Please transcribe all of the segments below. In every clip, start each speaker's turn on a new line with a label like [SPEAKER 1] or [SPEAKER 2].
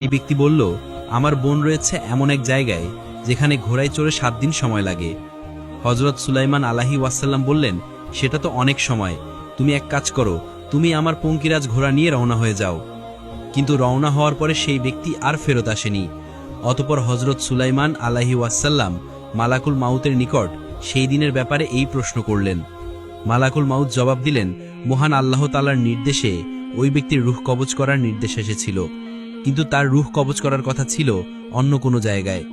[SPEAKER 1] এই ব্যক্তি বলল, আমার বোন রয়েছে এমন এক জায়গায় যেখানে ঘোড়ায় চড়ে 7 দিন সময় লাগে। হযরত সুলাইমান আলাইহি ওয়াসাল্লাম বললেন, সেটা তো অনেক সময়, তুমি এক কাজ করো, তুমি আমার পঙ্কিরাজ ঘোড়া নিয়ে রওনা হয়ে যাও। কিন্তু রওনা হওয়ার পরে সেই ব্যক্তি আর ফেরত আসেনি। অতঃপর হযরত সুলাইমান আলাইহি ওয়াসাল্লাম মালাকুল মাউতের নিকট সেই দিনের ব্যাপারে এই প্রশ্ন করলেন। মালাকুল মাউত জবাব দিলেন, মহান আল্লাহ তাআলার নির্দেশে ওই ব্যক্তির রূহ কবজ করার নির্দেশ এসেছিল, কিন্তু তার রূহ কবজ করার কথা ছিল অন্য কোনো জায়গায়।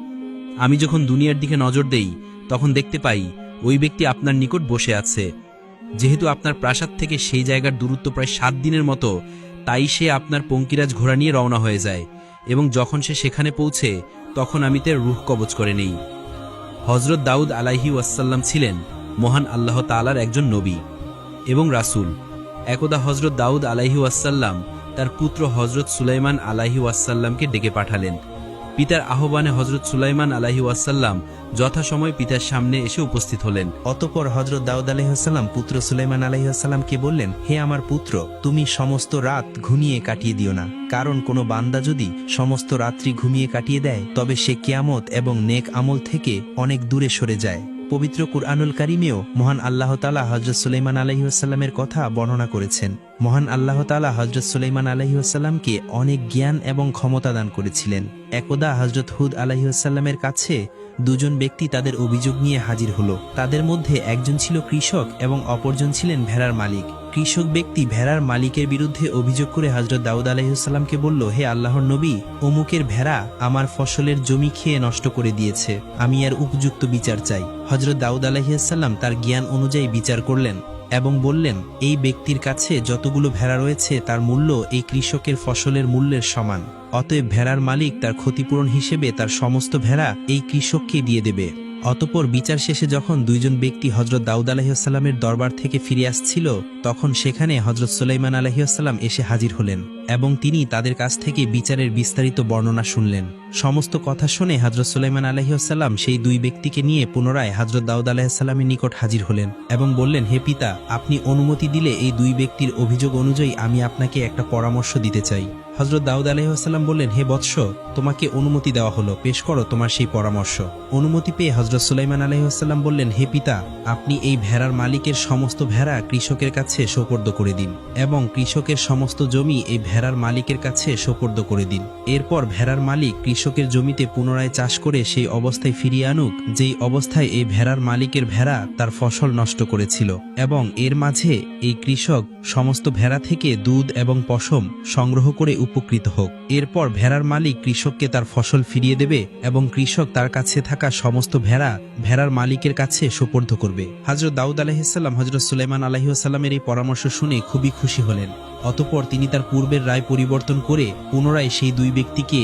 [SPEAKER 1] আমি যখন দুনিয়ার দিকে নজর দেই তখন দেখতে পাই ওই ব্যক্তি আপনার নিকট বসে আছে। যেহেতু আপনার প্রাসাদ থেকে সেই জায়গার দূরত্ব প্রায় 7 দিনের মতো, তাই সে আপনার পঙ্কিরাজ ঘোড়া নিয়ে রওনা হয়ে যায়, এবং যখন সে সেখানে পৌঁছে তখন আমি তার রূহ কবজ করে নেই। হযরত দাউদ আলাইহি ওয়াসাল্লাম ছিলেন মহান আল্লাহ তাআলার একজন নবী এবং রাসূল। একদা হযরত দাউদ আলাইহি ওয়াসাল্লাম তার পুত্র হযরত সুলাইমান আলাইহি ওয়াসাল্লামকে ডেকে পাঠালেন। পিতার আহ্বানে হযরত সুলাইমান আলাইহি ওয়াসাল্লাম যথাসময়ে পিতার সামনে এসে উপস্থিত হলেন।
[SPEAKER 2] অতঃপর হযরত দাউদ আলাইহিসসালাম পুত্র সুলাইমান আলাইহিসসালামকে বললেন, হে আমার পুত্র, তুমি সমস্ত রাত ঘুমিয়ে কাটিয়ে দিও না, কারণ কোনো বান্দা যদি সমস্ত রাত্রি ঘুমিয়ে কাটিয়ে দেয় তবে সে কিয়ামত এবং নেক আমল থেকে অনেক দূরে সরে যায়। পবিত্র কুরআনুল কারীমেও মহান আল্লাহ তাআলা হযরত সুলাইমান আলাইহিসসালামের কথা বর্ণনা করেছেন। মহান আল্লাহ তাআলা হযরত সুলাইমান আলাইহিসসালামকে অনেক জ্ঞান এবং ক্ষমতা দান করেছিলেন। একদা হযরত হুদ আলাইহিসসালামের কাছে দুজন ব্যক্তি তাদের অভিযোগ নিয়ে হাজির হলো। তাদের মধ্যে একজন ছিল কৃষক এবং অপরজন ছিলেন ভেড়ার মালিক। কৃষক ব্যক্তি ভেড়ার মালিকের বিরুদ্ধে অভিযোগ করে হযরত দাউদ আলাইহিসসালামকে বলল, হে আল্লাহর নবী, অমুকের ভেড়া আমার ফসলের জমি খেয়ে নষ্ট করে দিয়েছে, আমি এর উপযুক্ত বিচার চাই। হযরত দাউদ আলাইহিসসালাম তার জ্ঞান অনুযায়ী বিচার করলেন এবং বললেন, এই ব্যক্তির কাছে যতগুলো ভেড়া রয়েছে তার মূল্য এই কৃষকের ফসলের মূল্যের সমান। অতএব ভেড়ার মালিক তার ক্ষতিপূরণ হিসেবে তার সমস্ত ভেড়া এই কৃষককে দিয়ে দেবে। অতঃপর বিচার শেষে যখন দুইজন ব্যক্তি হযরত দাউদ আলাইহিসসালামের দরবার থেকে ফিরে আসছিল, তখন সেখানে হযরত সুলাইমান আলাইহিসসালাম এসে হাজির হলেন এবং তিনি তাদের কাছ থেকে বিচারের বিস্তারিত বর্ণনা শুনলেন। সমস্ত কথা শুনে হযরত সুলাইমান আলাইহিসসালাম সেই দুই ব্যক্তিকে নিয়ে পুনরায় হযরত দাউদ আলাইহিসসালামের নিকট হাজির হলেন এবং বললেন, হে পিতা, আপনি অনুমতি দিলে এই দুই ব্যক্তির অভিযোগ অনুযায়ী আমি আপনাকে একটা পরামর্শ দিতে চাই। হযরত দাউদ আলাইহিসসালাম বললেন, হে বৎস, তোমাকে অনুমতি দেওয়া হলো, পেশ করো তোমার সেই পরামর্শ। অনুমতি পেয়ে হযরত সুলাইমান আলাইহিসসালাম বললেন, হে পিতা, আপনি এই ভেড়ার মালিকের সমস্ত ভেড়া কৃষকের কাছে সোপর্দ করে দিন এবং কৃষকের সমস্ত জমি এই ভেড়ার মালিকের কাছে সোপর্দ করে দিন। এরপর ভেড়ার মালিক কৃষকের জমিতে পুনরায় চাষ করে সেই অবস্থায় ফিরিয়ে আনুক যেই অবস্থায় এই ভেড়ার মালিকের ভেড়া তার ফসল নষ্ট করেছিল, এবং এর মাঝে এই কৃষক সমস্ত ভেড়া থেকে দুধ এবং পশম সংগ্রহ করে উপকৃত হোক। এরপর ভেড়ার মালিক কৃষককে তার ফসল ফিরিয়ে দেবে এবং কৃষক তার কাছে থাকা সমস্ত ভেড়া ভেড়ার মালিকের কাছে সোপর্দ করবে। হযরত দাউদ আলাইহিসসালাম হযরত সুলাইমান আলাইহিসসালামের এই পরামর্শ শুনে খুবই খুশি হলেন। অতঃপর তিনি তার পূর্বের রায় পরিবর্তন করে পুনরায় সেই দুই ব্যক্তিকে